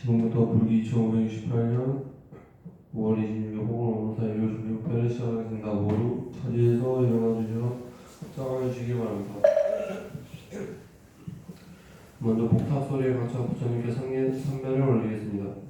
지금부터 불기 2568년 5월 26일 호국농사 일요중립회를 시작하겠습니다. 모두 자리에서 일어나주셔서 합장하여 주시기 바랍니다. 먼저 복탑 소리에 감사 부처님께 삼배를 올리겠습니다.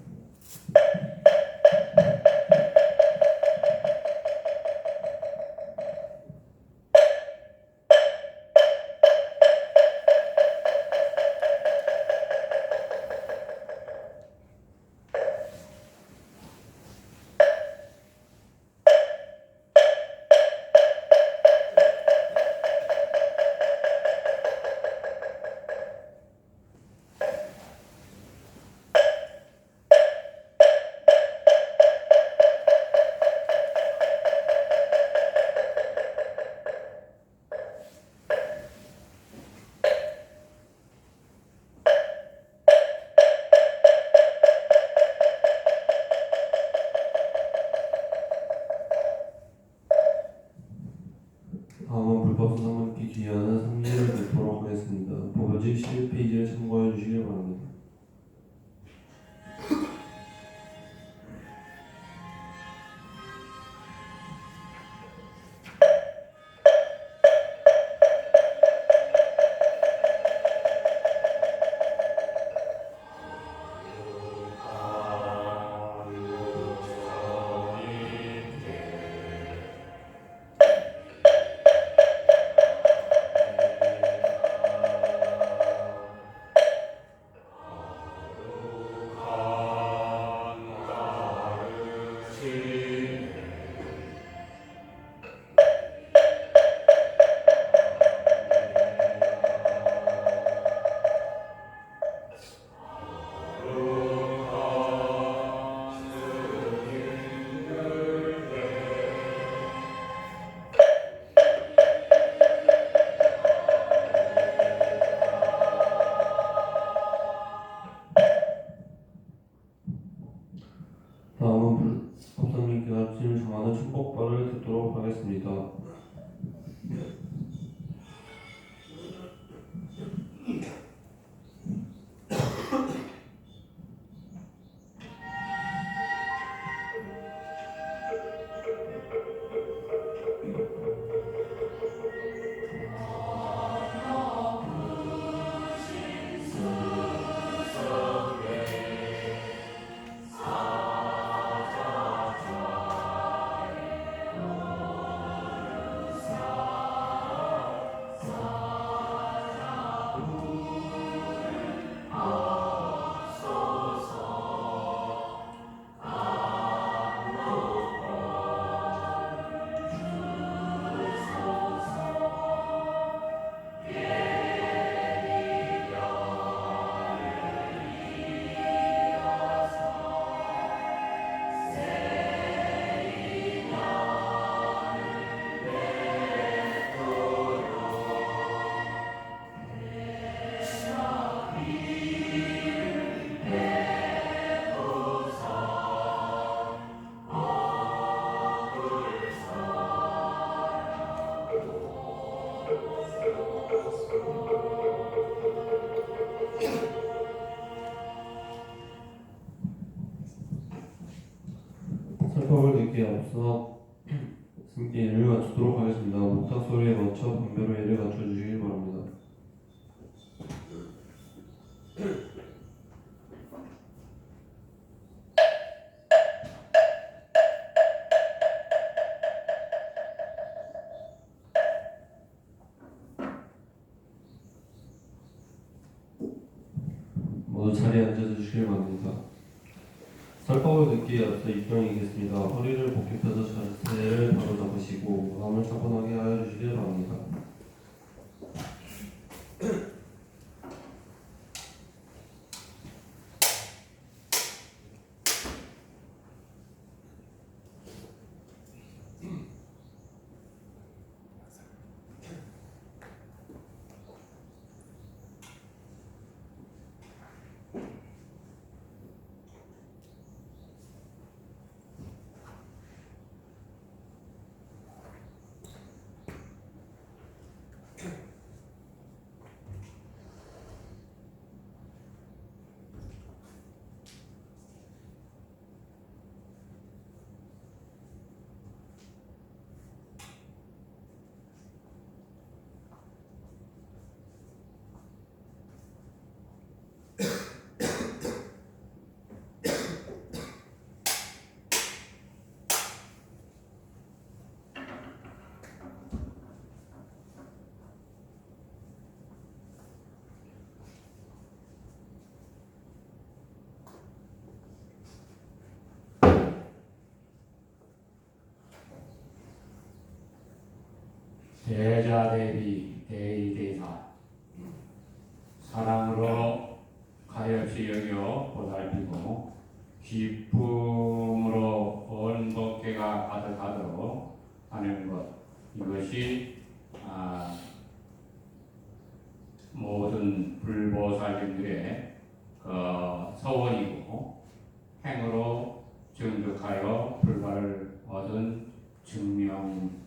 다음은 불법 수사문기 기하는 3일을 듣도록 하겠습니다. 법요집 11페이지를 참고해 주시기 바랍니다. 다음은 법사님께 가르침을 정하는 천복발을 듣도록 하겠습니다. 설법을 듣기에 앞서 함께 예를 갖추도록 하겠습니다. 목탁 소리에 맞춰 분배로 예를 갖춰 주시기 바랍니다. 모두 자리에 앉아 주시기 바랍니다. 설법을 듣기에 앞서 입장이겠습니다. 허리를 곧게 펴서 자세를 바로 잡으시고 마음을 차분하게 하여 주시기 바랍니다. 대자 대비 대의대사 사랑으로 가엾이 여겨 보살피고 기쁨으로 언법계가 가득하도록 하는 것, 이것이 모든 불보살님들의 서원이고 행으로 증득하여 불가를 얻은 증명된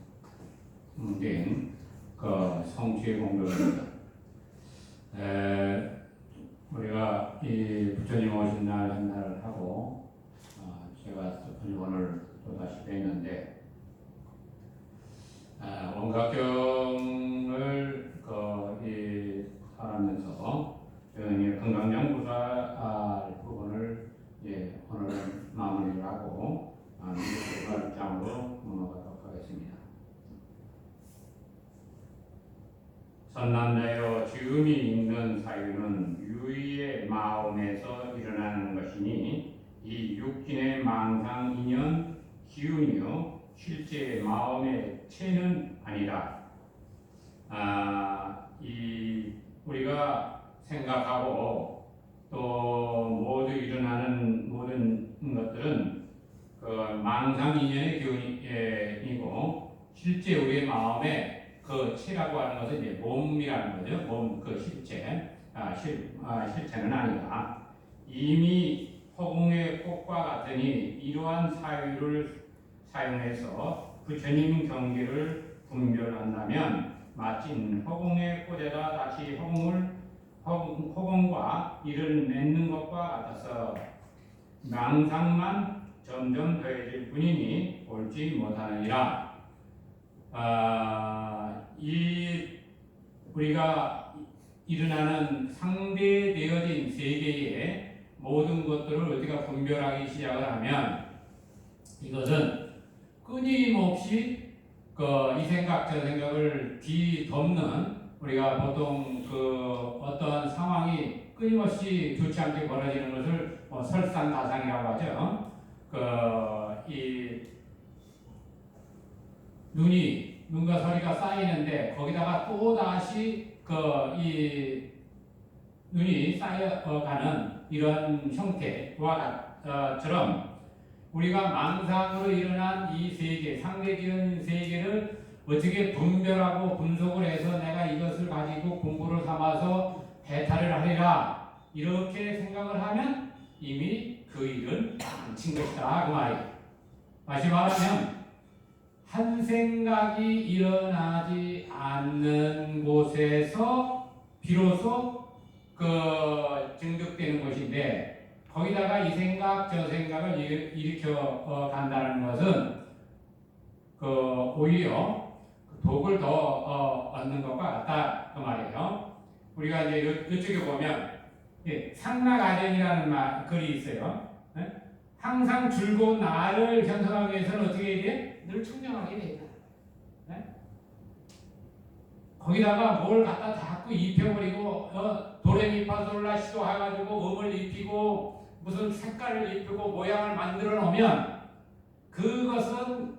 성취의 공덕입니다. 우리가 이 부처님 오신 날 한날 하고 제가 오늘 또 다시 뵀는데 원각경을 하면서 저는 금강양부사 부분을 오늘 마무리를 하고 장으로 넘어가도록 하겠습니다. 선남자여 지음이 있는 사유는 유의의 마음에서 일어나는 것이니 이 육신의 망상 인연 기운이요 실제 마음의 체는 아니라 우리가 생각하고 또 모두 일어나는 모든 것들은 그 망상 인연의 기운이고 실제 우리의 마음에 그 체라고 하는 것은 이제 몸이라는 거죠. 몸 그 실체, 실체는 아니다. 이미 허공의 꽃과 같으니 이러한 사유를 사용해서 부처님 경계를 분별한다면 마침 허공의 꽃에다 다시 허공과 이를 맺는 것과 같아서 망상만 점점 더해질 뿐이니 옳지 못하느니라. 우리가 일어나는 상대되어진 세계의 모든 것들을 우리가 분별하기 시작을 하면 이것은 끊임없이 이 생각 저 생각을 뒤덮는 우리가 보통 어떠한 상황이 끊임없이 좋지 않게 벌어지는 것을 설상가상이라고 하죠. 눈과 소리가 쌓이는데 거기다가 또 다시 이 눈이 쌓여가는 이런 형태와 처럼 우리가 망상으로 일어난 이 세계, 상대적인 세계를 어떻게 분별하고 분석을 해서 내가 이것을 가지고 공부를 삼아서 해탈을 하리라 이렇게 생각을 하면 이미 그 일은 망친 것이다 그 말이에요. 다시 말하면 한 생각이 일어나지 않는 곳에서 비로소 증득되는 것인데 거기다가 이 생각 저 생각을 일으켜 간다는 것은 오히려 독을 더 얻는 것과 같다 그 말이에요. 우리가 이제 이쪽에 보면 상락아정이라는 글이 있어요. 항상 즐거운 나를 형성하기 위해서는 어떻게 해야 돼? 늘 청량하게 돼야 돼. 거기다가 뭘 갖다 자꾸 입혀버리고 도레미파솔라 시도 해가지고 음을 입히고 무슨 색깔을 입히고 모양을 만들어 놓으면 그것은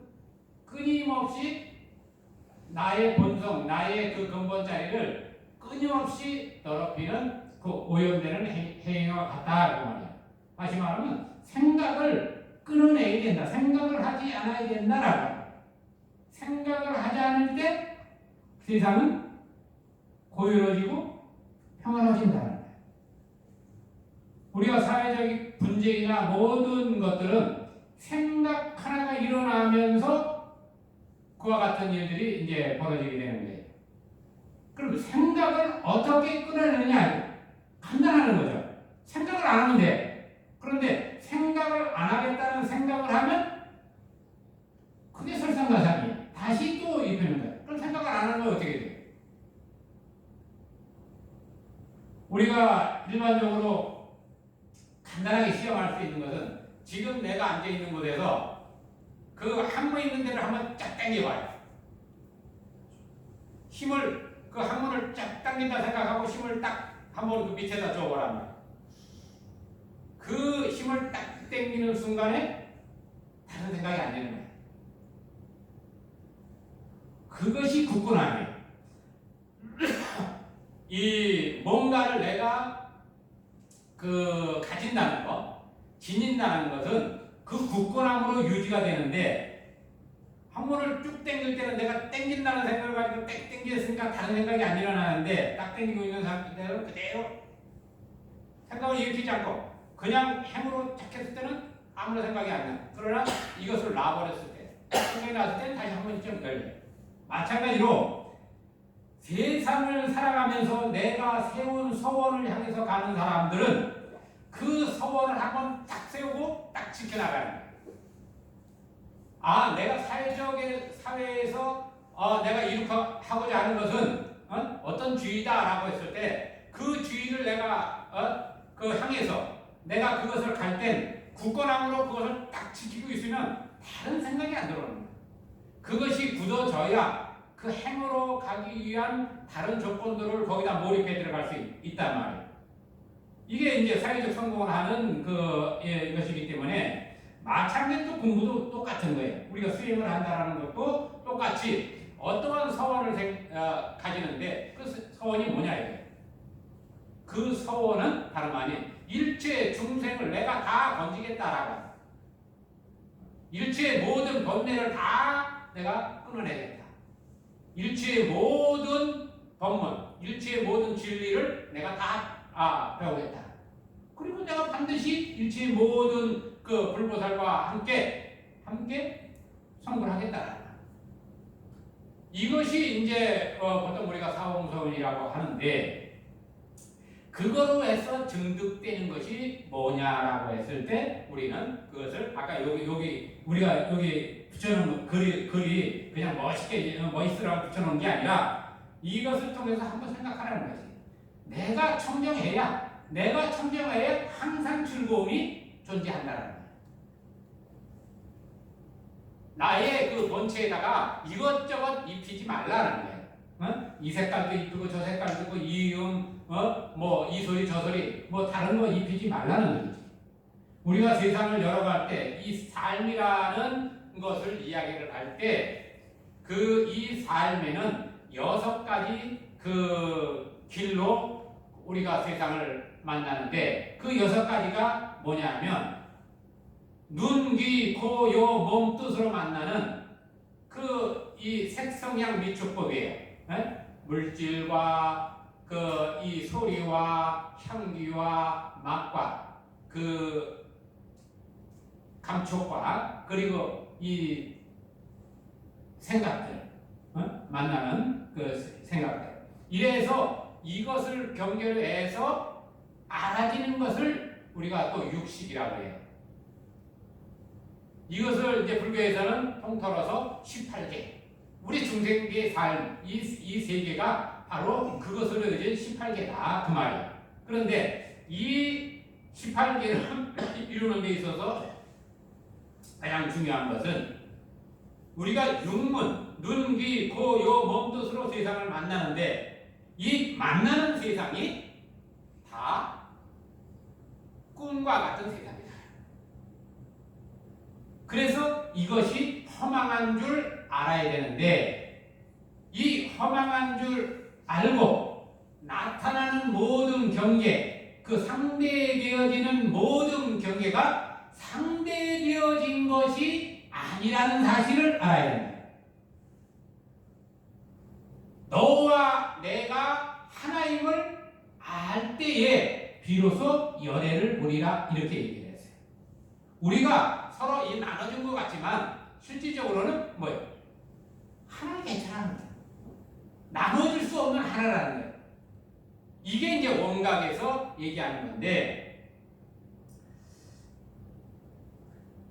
끊임없이 나의 본성, 나의 그 근본 자리를 끊임없이 더럽히는 그 오염되는 행위와 같다 그 말이야. 다시 말하면 생각을 끊어내야 된다. 생각을 하지 않아야 된다라고. 생각을 하지 않을 때 세상은 고요해지고 평안해진다는 거예요. 우리가 사회적인 분쟁이나 모든 것들은 생각 하나가 일어나면서 그와 같은 일들이 이제 벌어지게 되는 거예요. 그럼 생각을 어떻게 끊어내느냐? 간단한 거죠. 생각을 안 하면 돼. 그런데 생각을 안 하겠다는 생각을 하면 그게 설상가상이에요. 다시 또 입히는 거예요. 그럼 생각을 안 하는 건 어떻게 돼요? 우리가 일반적으로 간단하게 시험할 수 있는 것은 지금 내가 앉아있는 곳에서 그 항문 있는 데를 한번 쫙 당겨봐요. 힘을 그 항문을 쫙 당긴다 생각하고 힘을 딱 한번 그 밑에다 줘보랍니다. 그 힘을 딱 당기는 순간에 다른 생각이 안 드는 거예요. 그것이 굳건함이에요. 이 뭔가를 내가 가진다는 것, 지닌다는 것은 그 굳건함으로 유지가 되는데 한 번을 쭉 당길 때는 내가 당긴다는 생각을 가지고 당겼으니까 다른 생각이 안 일어나는데 딱 당기고 있는 상태로 그대로 생각을 일으키지 않고 그냥 행으로 착했을 때는 아무런 생각이 안 나. 그러나 이것을 놔버렸을 때 생각이 났을 때는 다시 한 번쯤 열려요. 마찬가지로 세상을 살아가면서 내가 세운 서원을 향해서 가는 사람들은 그 서원을 한번 딱 세우고 딱 지켜나가는 거예요. 아, 내가 사회에서 내가 이룩하고자 하는 것은 어떤 주의다라고 했을 때 그 주의를 내가 향해서 내가 그것을 갈 땐 굳건함으로 그것을 딱 지키고 있으면 다른 생각이 안 들어오는 거예요. 그것이 굳어져야 그 행으로 가기 위한 다른 조건들을 거기다 몰입해 들어갈 수 있단 말이에요. 이게 이제 사회적 성공을 하는 것이기 때문에 마찬가지로 공부도 똑같은 거예요. 우리가 수행을 한다는 것도 똑같이 어떠한 서원을 가지는데 그 서원이 뭐냐 이거예요. 그 서원은 다름 아닌 일체 중생을 내가 다 건지겠다라고, 일체의 모든 번뇌를 다 내가 끊어내겠다. 일체의 모든 법문, 일체의 모든 진리를 내가 다 배우겠다. 그리고 내가 반드시 일체의 모든 그 불보살과 함께 성불 하겠다. 이것이 이제 보통 우리가 사홍서운이라고 하는데, 그거로 해서 증득되는 것이 뭐냐라고 했을 때 우리는 그것을 아까 여기 우리가 여기 붙여놓은 글이 그냥 멋있으라고 붙여놓은 게 아니라 이것을 통해서 한번 생각하라는 거지. 내가 청정해야 항상 즐거움이 존재한다는 거야. 나의 그 본체에다가 이것저것 입히지 말라는 거야. 이 색깔도 이쁘고 저 색깔도 이쁘고 이 소리 저 소리 다른 거 입히지 말라는 거지. 우리가 세상을 열어갈 때 이 삶이라는 것을 이야기를 할 때 이 삶에는 6가지 그 길로 우리가 세상을 만나는데 그 6가지가 뭐냐면 눈, 귀, 코, 요, 몸 뜻으로 만나는 이 색성향 미축법이에요. 물질과 이 소리와 향기와 맛과 그 감촉과 그리고 이 생각들 만나는 그 생각들. 이래서 이것을 경계해서 알아지는 것을 우리가 또 육식이라고 해요. 이것을 이제 불교에서는 통틀어서 18계. 우리 중생계의 삶, 이 세 개가 바로 그것으로 이제 18계다 그 말이에요. 그런데 이 18계를 이루는 데 있어서 가장 중요한 것은 우리가 육문, 눈, 귀, 코, 요, 몸 뜻으로 세상을 만나는데 이 만나는 세상이 다 꿈과 같은 세상이다. 그래서 이것이 허망한 줄 알아야 되는데 이 허망한 줄 알고 나타나는 모든 경계, 그 상대되어지는 모든 경계가 상대되어진 것이 아니라는 사실을 알아야 된다. 너와 내가 하나임을 알 때에 비로소 열애를 보리라 이렇게 얘기를 했어요. 우리가 서로 이 나눠준 것 같지만 실질적으로는 뭐예요? 하나를 괜찮아하는 거예요. 나눠질 수 없는 하나라는 거예요. 이게 이제 원각에서 얘기하는 건데,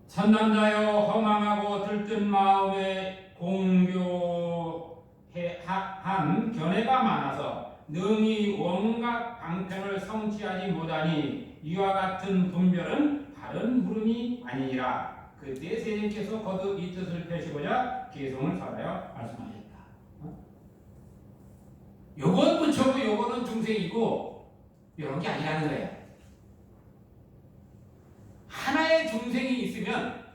천남자여 허망하고 들뜬 마음에 공교한 견해가 많아서 능히 원각 방편을 성취하지 못하니 이와 같은 분별은 다른 물음이 아니니라. 그때 세님께서 거듭 이 뜻을 펴시고자 개성을 살아야 말씀하셨다. 요건 부처고 요거는 중생이고 이런 게 아니라는 거예요. 하나의 중생이 있으면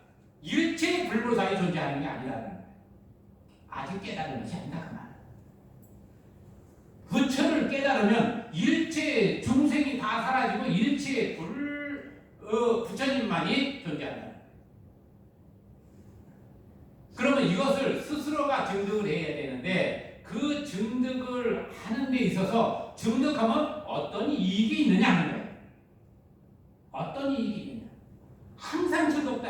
일체의 불보살이 존재하는 게 아니라는 거예요. 아직 깨달은 것이 아니다 그 말. 부처를 깨달으면 일체 중생이 다 사라지고 일체 부처님만이 존재한다. 그러면 이것을 스스로가 증득을 해야 되는데 그 증득을 하는 데 있어서 증득하면 어떤 이익이 있느냐 하는 거예요. 어떤 이익이 있느냐. 항상 즐겁다.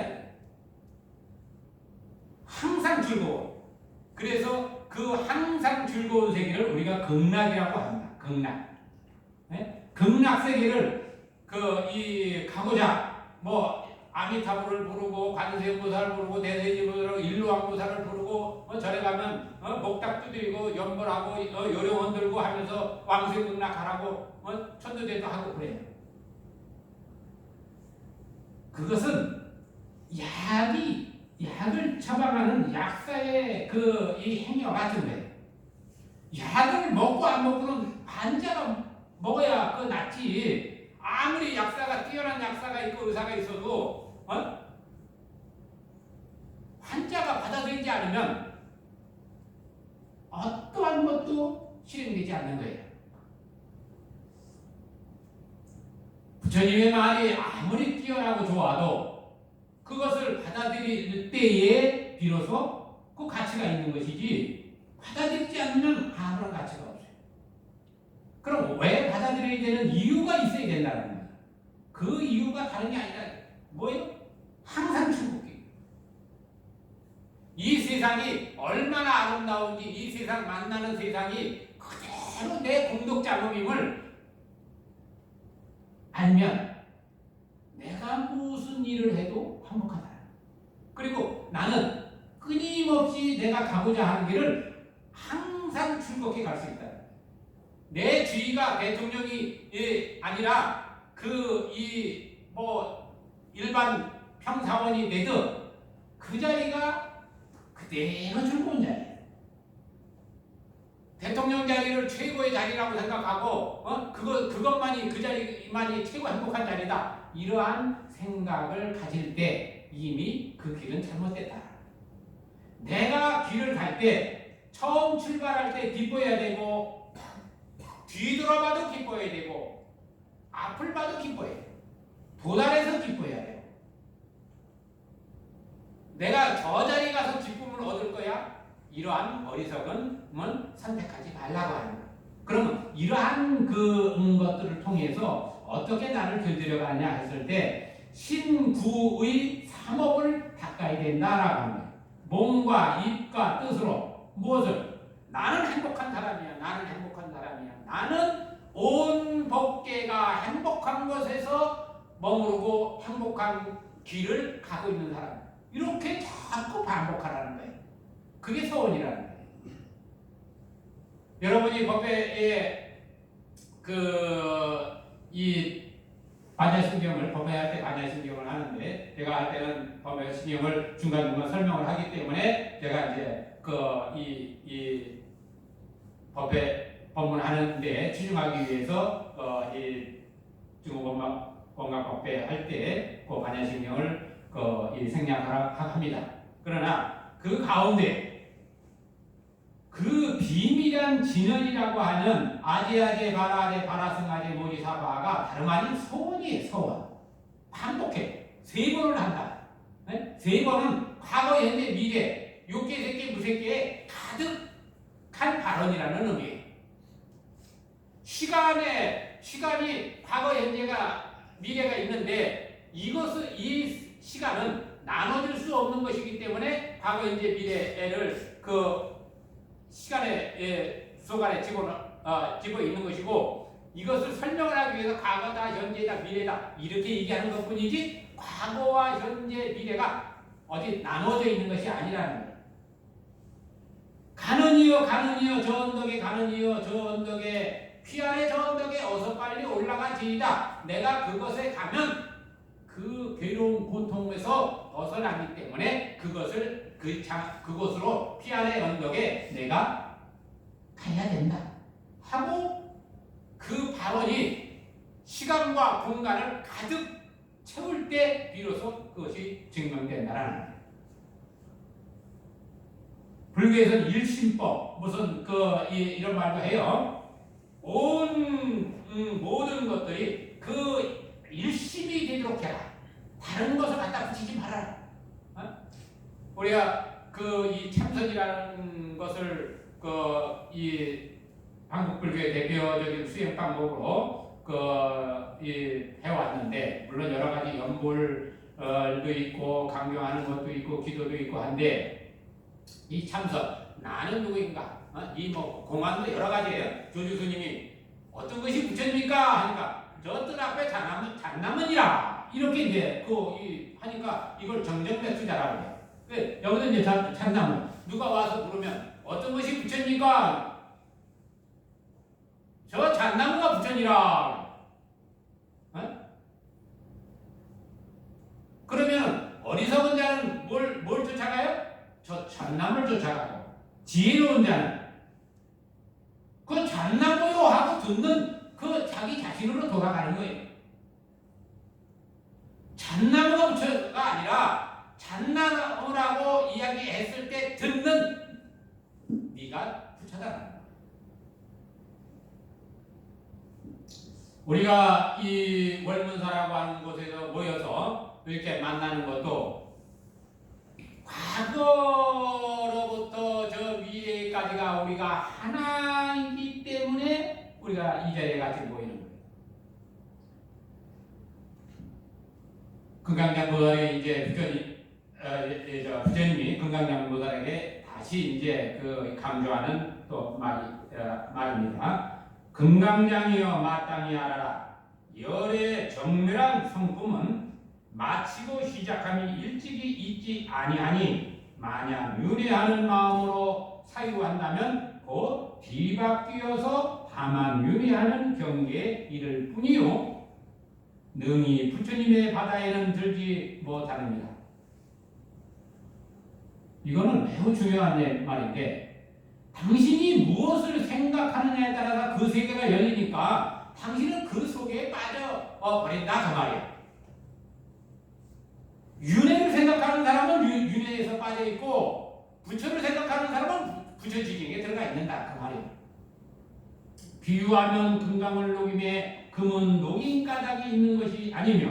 항상 즐거워. 그래서 그 항상 즐거운 세계를 우리가 극락이라고 합니다. 극락. 네? 극락 세계를 가고자 아미타불을 부르고 관세음보살을 부르고 대세지보살을 부르고 일루왕보살을 부르고 절에 가면 목탁 두드리고 연벌하고 요령 흔들고 하면서 왕세극락 하라고 천도대도 하고 그래요. 그것은 약을 처방하는 약사의 이 행위와 같은 거예요. 약을 먹고 안 먹고는 환자가 먹어야 낫지. 아무리 뛰어난 약사가 있고 의사가 있어도 환자가 받아들이지 않으면 어떠한 것도 실행되지 않는 거예요. 부처님의 말이 아무리 뛰어나고 좋아도 그것을 받아들일 때에 비로소 그 가치가 있는 것이지 받아들이지 않으면 아무런 가치가 없어요. 그럼 왜 받아들여야 되는 이유가 있어야 된다는 거예요. 그 이유가 다른 게 아니라 뭐예요? 항상 충복이. 이 세상이 얼마나 아름다운지 이 세상 만나는 세상이 그대로 내 공덕 작업임을 알면 내가 무슨 일을 해도 행복하다. 그리고 나는 끊임없이 내가 가고자 하는 길을 항상 즐겁게 갈 수 있다. 내 주위가 대통령이 아니라 일반 평사원이 되든 그 자리가 그대로 즐거운 자리예요. 대통령 자리를 최고의 자리라고 생각하고 그것만이 그 자리만이 최고 행복한 자리다. 이러한 생각을 가질 때 이미 그 길은 잘못됐다. 내가 길을 갈 때 처음 출발할 때 기뻐해야 되고 뒤돌아봐도 기뻐해야 되고 앞을 봐도 기뻐해야 돼. 도달해서 기뻐해야 돼요. 내가 저 자리에 가서 기쁨을 얻을 거야? 이러한 어리석은 선택하지 말라고 하는 거예요. 그러면 이러한 것들을 통해서 어떻게 나를 길들여가냐 했을 때 신구의 삼업을 닦아야 된다라고 하는 거예요. 몸과 입과 뜻으로 무엇을? 나는 행복한 사람이야. 나는 행복한 사람이야. 나는 온 법계가 행복한 것에서 머무르고 행복한 길을 가고 있는 사람. 이렇게 자꾸 반복하라는 거예요. 그게 서원이라는 거예요. 여러분이 법회에 이 반야신경을 법회할 때 반야신경을 하는데 제가 할 때는 반야신경을 중간중간 설명을 하기 때문에 제가 이제 이 법회 법문하는데 집중하기 위해서 이 중국건강법회 할 때 그 반야신경을 생략하라 합니다. 그러나 그 가운데 그 비밀한 진언이라고 하는 아제아제 바라아제 바라승아제 모리사바가 다름 아닌 소원이에요. 소원. 반복해. 3번을 한다. 네? 3번은 과거, 현재, 미래 6개, 3개, 무색개에 가득한 발언이라는 의미예요. 시간이 과거, 현재가 미래가 있는데 이 시간은 나눠줄 수 없는 것이기 때문에 과거, 현재, 미래를 시간의 수간에 집어 있는 것이고 이것을 설명을 하기 위해서 과거다, 현재다, 미래다 이렇게 얘기하는 것뿐이지 과거와 현재, 미래가 어디 나눠져 있는 것이 아니라는 거예요. 가는이여 저 언덕에 가는이여 저 언덕에 피아래 저 언덕에 어서 빨리 올라가지이다. 내가 그것에 가면 그 괴로운 고통에서 벗어나기 때문에 그곳으로 피아래 언덕에 내가 가야 된다 하고 그 발언이 시간과 공간을 가득 채울 때 비로소 그것이 증명된다라는 거예요. 불교에서는 일심법 무슨 이런 말도 해요. 온 모든 것들이 그 일심이 되도록 해라. 다른 것을 갖다 붙이지 말아라. 우리가 이 참선이라는 것을 이 한국 불교의 대표적인 수행 방법으로 해왔는데, 물론 여러 가지 연불도 있고 강경하는 것도 있고 기도도 있고 한데, 이 참선 나는 누구인가? 공안도 여러 가지예요. 조주스님이 어떤 것이 부처입니까? 하니까 저 뜰 앞에 잣나무니라 이렇게 이제 하니까 이걸 정정맥수자라고 해요. 여기서 이제 잣나무 누가 와서 물으면 어떤 것이 부처입니까? 저 잣나무가 부처니라. 그러면 어리석은 자는 뭘 쫓아가요? 저 잣나무를 쫓아가고, 지혜로운 자는 그 잣나무요 하고 듣는 자기 자신으로 돌아가는 거예요. 잣나무가 부처가 아니라 잣나무라고 이야기했을 때 듣는 네가 부처다. 우리가 이 월문사라고 하는 곳에서 모여서 이렇게 만나는 것도 과거로부터 저 미래까지가 우리가 하나이기 때문에 우리가 이 자리에 같이 모이는 거예요. 금강장보살이 이제 부처님이 금강장보살에게 다시 이제 강조하는 또 말입니다. 금강장이여 마땅히 알아라. 열의 정밀한 성품은 마치고 시작함이 일찍이 있지 아니하니, 만약 윤회하는 마음으로 사유한다면 곧 뒤바뀌어서 다만 윤회하는 경계에 이를 뿐이요 능히 부처님의 바다에는 들지 못하느니라. 이거는 매우 중요한 말인데, 당신이 무엇을 생각하느냐에 따라서 그 세계가 열리니까 당신은 그 속에 빠져 버린다 그 말이야. 윤회를 생각하는 사람은 윤회에서 빠져 있고, 부처를 생각하는 사람은 부처 지경에 들어가 있는다 그 말이야. 비유하면 금강을 녹임에 금은 녹임 까닭이 있는 것이 아니며,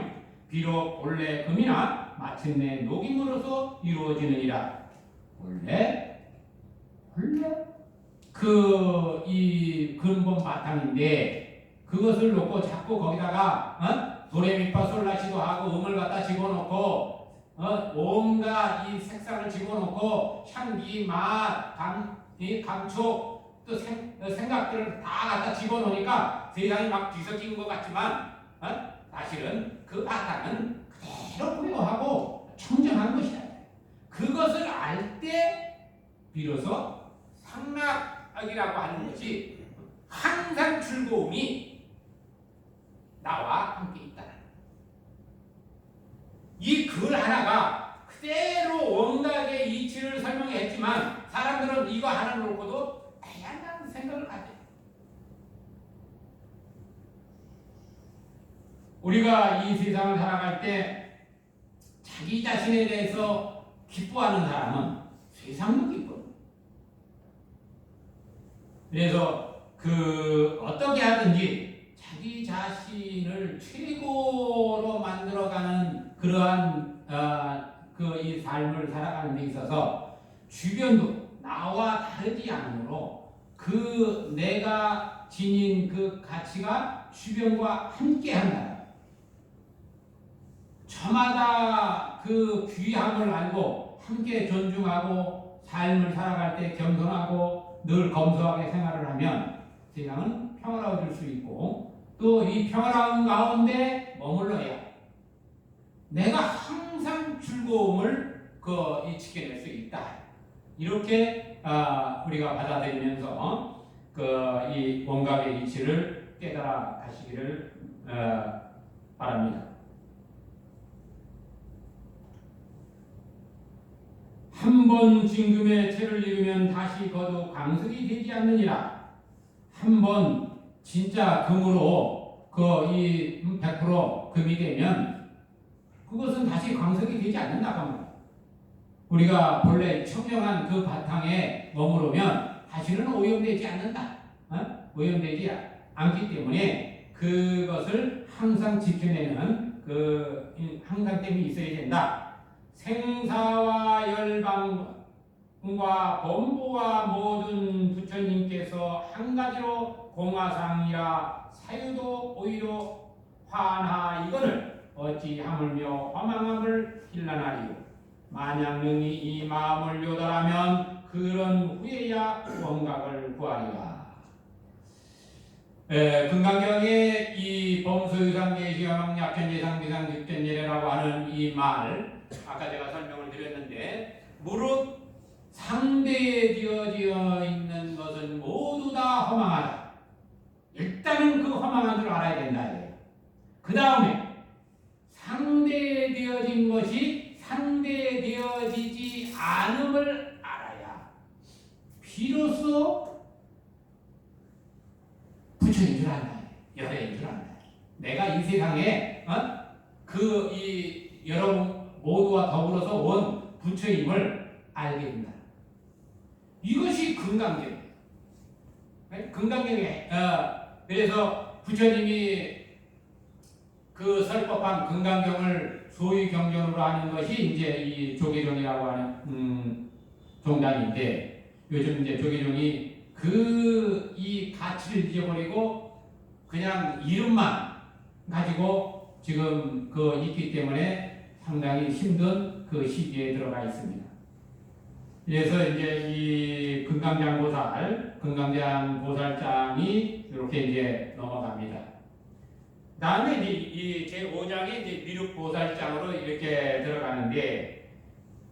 비록 본래 금이나 마침내 녹임으로서 이루어지느니라. 본래 이 근본 바탕인데, 그것을 놓고 자꾸 거기다가 도레미파솔라시도 하고 음을 갖다 집어넣고 온갖 이 색상을 집어넣고 향기, 맛, 감촉 또 생각들을 다 갖다 집어넣으니까 세상이 막 뒤섞인 것 같지만 사실은 그 바탕은 그대로 고요하고 청정한 것이다. 그것을 알 때 비로소 상락이라고 하는 것이 항상 즐거움이 나와 함께 있다. 이 글 하나가 그대로 원각의 이치를 설명했지만, 사람들은 이거 하나 놓고도 다양한 생각을 가져요. 우리가 이 세상을 살아갈 때 자기 자신에 대해서 기뻐하는 사람은 세상도 기뻐요. 그래서 어떻게 하든지 자기 자신을 최고로 만들어가는 그러한 이 삶을 살아가는 데 있어서 주변도 나와 다르지 않으므로 내가 지닌 그 가치가 주변과 함께한다. 저마다 그 귀함을 알고 함께 존중하고 삶을 살아갈 때 겸손하고 늘 검소하게 생활을 하면 세상은 평화로워질 수 있고, 또 이 평화로운 가운데 머물러야 내가 항상 즐거움을 지켜낼 수 있다. 이렇게 우리가 받아들이면서 이 원각의 이치를 깨달아 가시기를 바랍니다. 한 번 징금의 채를 잃으면 다시 거두 강석이 되지 않느니라. 한 번 진짜 금으로 100% 금이 되면 그것은 다시 강석이 되지 않는다. 우리가 본래 청정한 그 바탕에 머무르면 다시는 오염되지 않는다. 오염되지 않기 때문에 그것을 항상 지켜내는 그 항상됨이 있어야 된다. 생사와 열방과 범부와 모든 부처님께서 한 가지로 공화상이라 사유도 오히려 환하이거늘 어찌 하물며 화망함을 힐난하리요. 만약 능히 이 마음을 요달하면 그런 후에야 원각을 구하리라. 금강경의 이 범수유상계시가망 약견예상비상 직견예라고 하는 이 말, 아까 제가 설명을 드렸는데, 무릇 상대에 지어지어 있는 것은 모두 다 허망하다. 일단은 그 허망한 줄 알아야 된다. 그 다음에 상대에 되어진 것이 상대에 되어지지 않음을 알아야 비로소 부처인 줄 안다. 열애인 줄 안다. 내가 이 세상에 여러분 모두와 더불어서 온 부처임을 알게 된다. 이것이 금강경이에요. 금강경에 그래서 부처님이 그 설법한 금강경을 소위 경전으로 하는 것이 이제 이 조계종이라고 하는 종단인데, 요즘 이제 조계종이 이 가치를 잊어버리고 그냥 이름만 가지고 지금 있기 때문에 상당히 힘든 그 시기에 들어가 있습니다. 그래서 이제 이 금강장 보살장이 이렇게 이제 넘어갑니다. 다음에 이 제5장이 이제 미륵보살장으로 이렇게 들어가는데,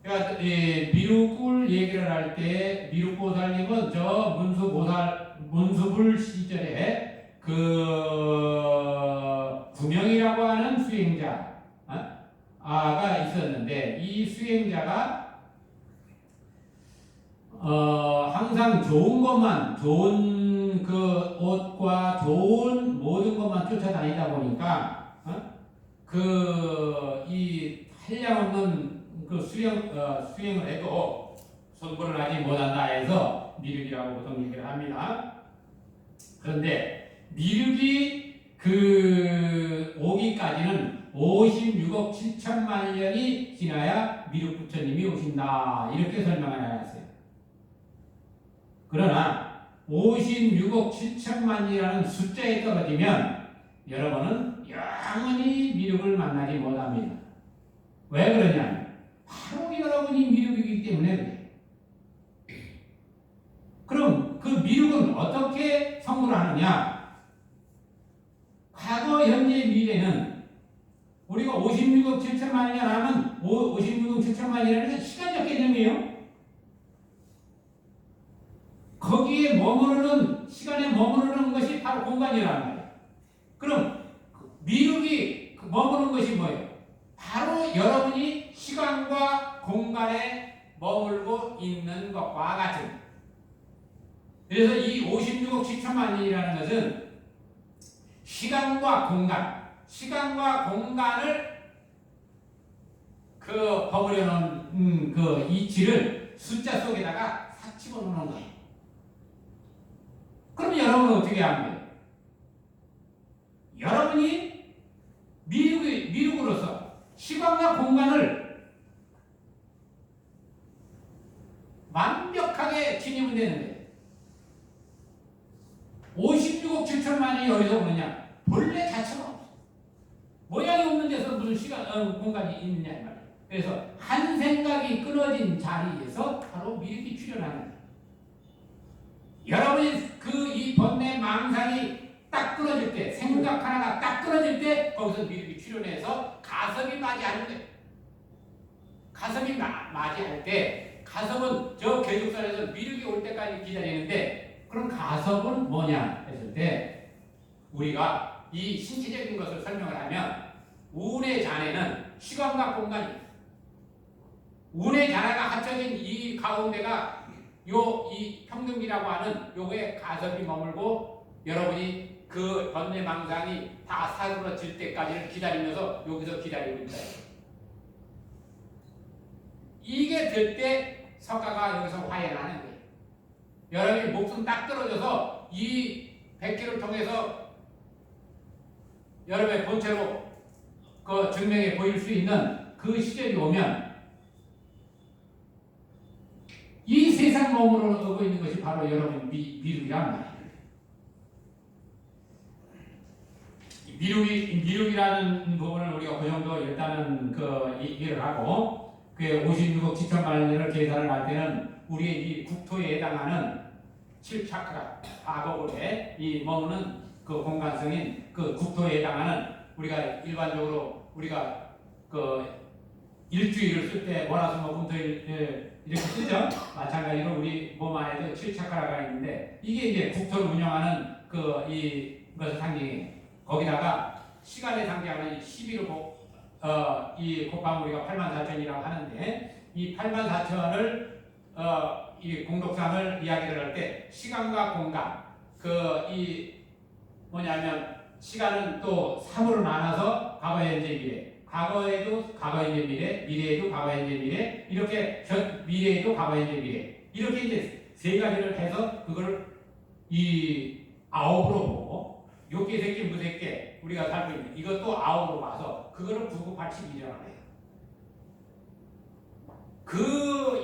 그러니까 미륵을 얘기를 할 때 미륵보살님은 저 문수불 시절에 구명이라고 하는 수행자가 있었는데, 이 수행자가 항상 좋은 그 옷과 좋은 모든 것만 쫓아다니다 보니까 이 한량없는 그 수행을 해도 성불을 하지 못한다 해서 미륵이라고 보통 얘기를 합니다. 그런데 미륵이 오기까지는 56억 7천만 년이 지나야 미륵 부처님이 오신다, 이렇게 설명을 해놨어요. 그러나 56억 7천만이라는 숫자에 떨어지면 여러분은 영원히 미륵을 만나지 못합니다. 왜 그러냐면 바로 여러분이 미륵이기 때문에 그래요. 그럼 그 미륵은 어떻게 성불을 하느냐? 과거, 현재, 미래는 우리가 56억 7천만 년 하면 56억 7천만이라는 건 시간적 개념이에요. 거기에 시간에 머무르는 것이 바로 공간이라는 거예요. 그럼 미륵이 머무르는 것이 뭐예요? 바로 여러분이 시간과 공간에 머물고 있는 것과 같은. 그래서 이 56억 7천만 년이라는 것은 시간과 공간을 버무려 놓은 그 이치를 숫자 속에다가 싹 집어넣는 거예요. 그럼 여러분은 어떻게 하는 거예요? 여러분이 미륵으로서 시간과 공간을 완벽하게 지니면 되는데, 56억 7천만이 어디서 오느냐? 본래 자체가 없어. 모양이 없는 데서 무슨 시간, 공간이 있느냐 이 말이에요. 그래서 한 생각이 끊어진 자리에서 바로 미륵이 출현하는 거예요. 여러분이 이 번뇌 망상이 딱 끊어질 때, 생각 하나가 딱 끊어질 때, 거기서 미륵이 출현해서 가섭이 맞이하는 거예요. 가섭이 맞이할 때, 가섭은 저 계속선에서 미륵이 올 때까지 기다리는데, 그럼 가섭은 뭐냐 했을 때, 우리가 이 신체적인 것을 설명을 하면, 운의 잔해는 시간과 공간이 있어요. 운의 잔해가 합쳐진 이 가운데가 이 평등기라고 하는 요거에 가섭이 머물고, 여러분이 그 번뇌 망상이 다 사그러질 때까지를 기다리면서 여기서 기다리고 있다. 이게 될 때 석가가 여기서 화해를 하는 거예요. 여러분이 목숨 딱 떨어져서 이 100기를 통해서 여러분의 본체로 그 증명해 보일 수 있는 그 시절이 오면 이 세상 몸으로 오고 있는 것이 바로 여러분 미륵이란 말이에요. 미륵이라는 부분을 우리가 그 정도 일단은 이해를 하고 그 56억 7천만 년을 계산을 할 때는 우리의 이 국토에 해당하는 7차크라 과거에 이 머무는 그 공간성인 그 국토에 해당하는 우리가 일반적으로 우리가 그 일주일을 쓸 때 월화수목금토일 이렇게 쓰죠. 마찬가지로 우리 몸 안에도 7차크라가 있는데 이게 이제 국토를 운영하는 이것을 상징해. 거기다가 시간을 상징하는 11호 이 곱하면 우리가 84,000이라고 하는데 이 84,000을 이 공덕상을 이야기를 할 때 시간과 공간 이 뭐냐면 시간은 또 3으로 나눠서 과거 현재 미래 과거에도 과거 현재 미래 미래에도 과거 현재 미래 이렇게 미래에도 과거 현재 미래 이렇게 이제 세 가지를 해서 그걸 이 9으로 보고 요게 새끼 무새끼 우리가 살고 있는 이것도 9으로 봐서 그거를 9987이라고 해요.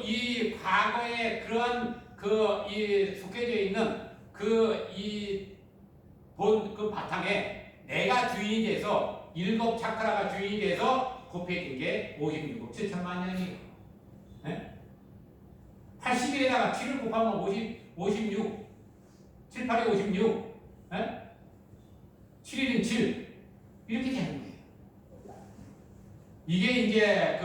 이 과거에 그런 이 속해져 있는 그 바탕에 내가 주인이 돼서 일곱 차크라가 주인이 돼서 곱해진 게 56억 7천만 년이에요. 네? 81에다가 7을 곱하면 56 7, 8에 56 네? 7일은 7 이렇게 되는 거예요. 이게 이제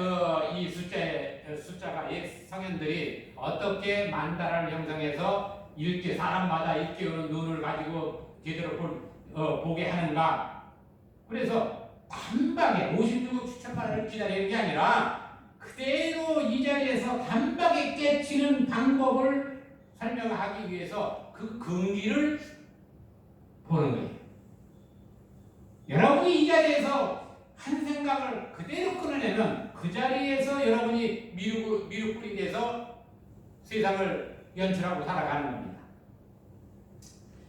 이 숫자가 성현들이 어떻게 만다라를 형성해서 사람마다 일깨우는 눈을 가지고 제대로 보게 하는가. 그래서 단박에 56억 7천만 원을 기다리는 게 아니라 그대로 이 자리에서 단박에 깨치는 방법을 설명하기 위해서 그 근기를 보는 거예요. 여러분이 이 자리에서 한 생각을 그대로 끊어내면 그 자리에서 여러분이 미륵불이 돼서 세상을 연출하고 살아가는 겁니다.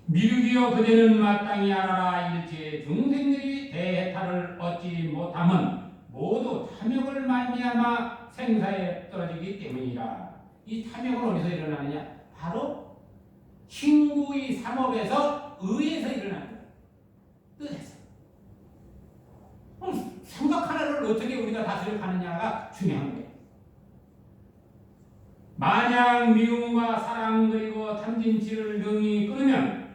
미륵이여 그대는 마땅히 알아라. 일체 중생들이 대해탈을 얻지 못함은 모두 탐욕을 말미암아 생사에 떨어지기 때문이라. 이 탐욕은 어디서 일어나느냐? 바로 신구의 삼업에서 의에서 일어나는 거예요. 뜻에서. 생각 하나를 어떻게 우리가 다스려 가느냐가 중요한 거예요. 만약 미움과 사랑 그리고 탐진치를 능히 끊으면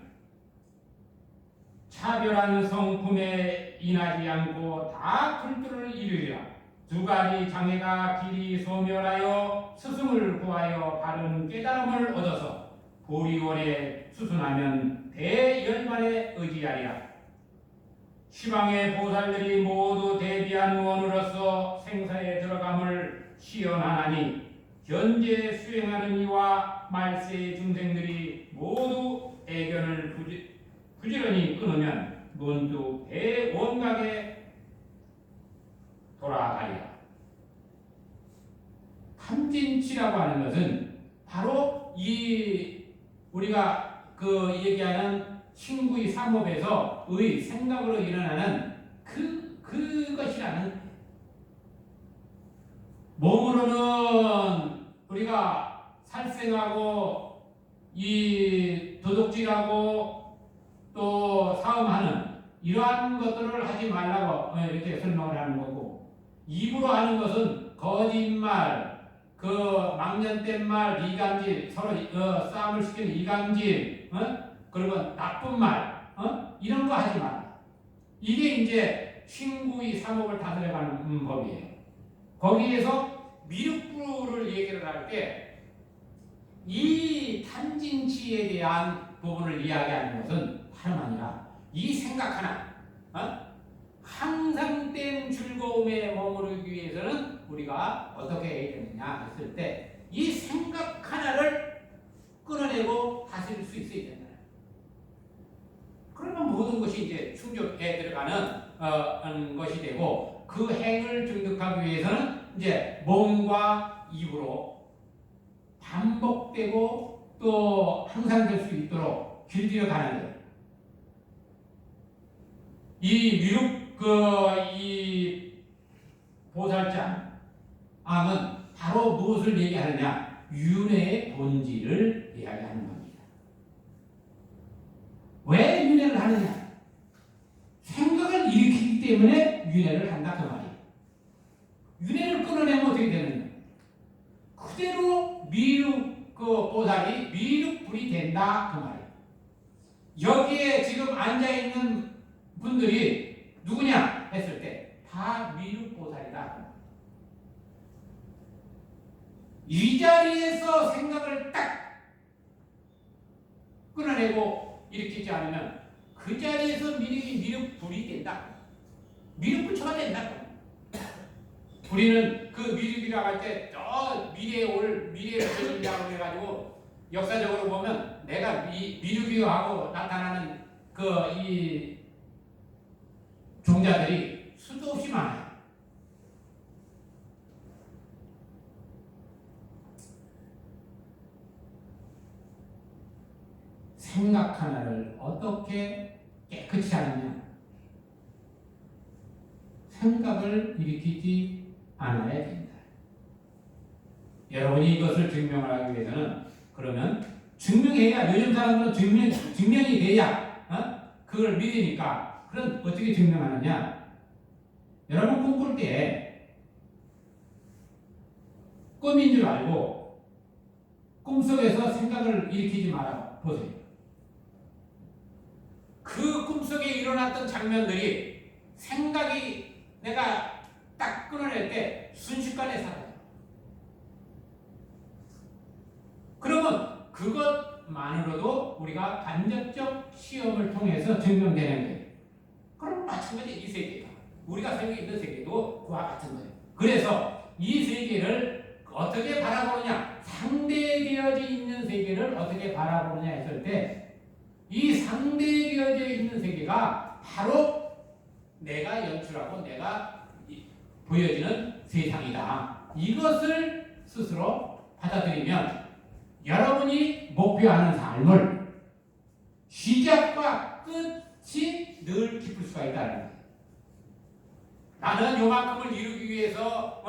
차별한 성품에 인하지 않고 다 불도를 이루리라. 두 가지 장애가 길이 소멸하여 스승을 구하여 바른 깨달음을 얻어서 보리원에 수순하면 대열반에 의지하리라. 시방의 보살들이 모두 대비한 원으로서 생사에 들어감을 시연하나니 현재 수행하는 이와 말세의 중생들이 모두 애견을 부지런히 끊으면 문득 대원각에 돌아가리라. 탐진치라고 하는 것은 바로 우리가 얘기하는 신구의 삼업에서 의 생각으로 일어나는 그것이라는 몸으로는 우리가 살생하고 이 도둑질하고 또 사음하는 이러한 것들을 하지 말라고 이렇게 설명을 하는 거고 입으로 하는 것은 거짓말, 망년된 말, 이간질, 서로 싸움을 시키는 이간질, 그리고 나쁜 말, 이런 거 하지 마라. 이게 이제 신구의 삼업을 다스려가는 법이에요. 거기에서 미륵불을 얘기를 할 때 이 탐진치에 대한 부분을 이야기하는 것은 다름 아니라 이 생각 하나, 항상된 즐거움에 머무르기 위해서는 우리가 어떻게 해야 되느냐 했을 때 이 생각 하나를 끊어내고 다스릴 수 있어야 된다. 그러면 모든 것이 이제 충족에 들어가는 것이 되고 그 행을 증득하기 위해서는 이제 몸과 입으로 반복되고 또 항상 될 수 있도록 길들여 가는 거예요. 이 미륵 이 보살자 암은 바로 무엇을 얘기하느냐? 윤회의 본질을 이야기하는 겁니다. 왜 윤회를 하느냐? 생각을 일으키기 때문에 윤회를 한다 그 말이에요. 윤회를 끊어내면 어떻게 되느냐? 그대로 미륵 보살이 미륵불이 된다 그 말이에요. 여기에 지금 앉아 있는 분들이 누구냐 했을 때 다 미륵보살이다. 이 자리에서 생각을 딱 끊어내고 일으키지 않으면 그 자리에서 미륵불이 된다. 미륵불처가 된다. 우리는 그 미륵이라고 할 때 미래를 저질이라고 해가지고 역사적으로 보면 내가 미륵이하고 나타나는 이 종자들이 수도 없이 많아요. 생각 하나를 어떻게 깨끗이 하느냐? 생각을 일으키지 않아야 된다. 여러분이 이것을 증명하기 위해서는 그러면 증명해야, 요즘 사람들은 증명이 돼야 그걸 믿으니까. 그럼 어떻게 증명하느냐? 여러분 꿈꿀 때 꿈인 줄 알고 꿈속에서 생각을 일으키지 말아 보세요. 그 꿈속에 일어났던 장면들이 생각이 내가 딱 끊어낼 때 순식간에 사라져요. 그러면 그것만으로도 우리가 간접적 시험을 통해서 증명되는 거예요. 그럼 마찬가지 이 세계가 우리가 살고 있는 세계도 그와 같은 거예요. 그래서 이 세계를 어떻게 바라보느냐, 상대되어져 있는 세계를 어떻게 바라보느냐 했을 때 이 상대되어져 있는 세계가 바로 내가 연출하고 내가 보여지는 세상이다. 이것을 스스로 받아들이면 여러분이 목표하는 삶을 시작과 끝이 늘 기쁠 수가 있다는 거예요. 나는 요만큼을 이루기 위해서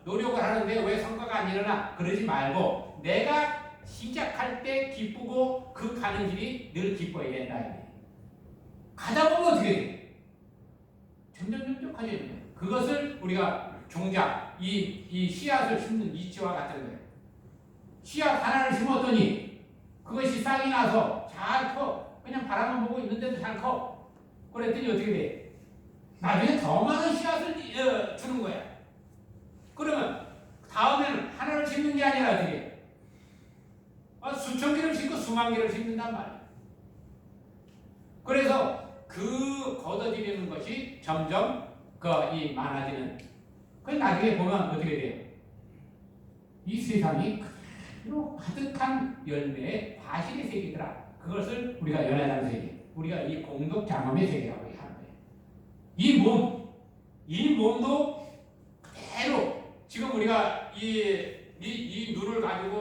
노력을 하는데 왜 성과가 안 일어나? 그러지 말고 내가 시작할 때 기쁘고 그 가는 길이 늘 기뻐야 된다. 가다 보면 어떻게 돼? 점점 커지는 거예요. 그것을 우리가 종자, 이 씨앗을 심는 이치와 같은 거예요. 씨앗 하나를 심었더니 그것이 싹이 나서 잘 커. 그냥 바람만 보고 있는데도 잘 커. 그랬더니 어떻게 돼? 나중에 더 많은 씨앗을 주는 거야. 그러면 다음에는 하나를 심는 게 아니라 어떻게? 수천 개를 심고 수만 개를 심는단 말이야. 그래서 그 걷어들이는 것이 점점 이 많아지는. 그 나중에 보면 어떻게 돼요? 이 세상이 그대로 가득한 열매의 과실의 세계더라. 그것을 우리가 연애하는 세계, 우리가 이 공덕 장엄의 세계라고 하는 거예요. 이 몸도 그대로 지금 우리가 이 눈을 가지고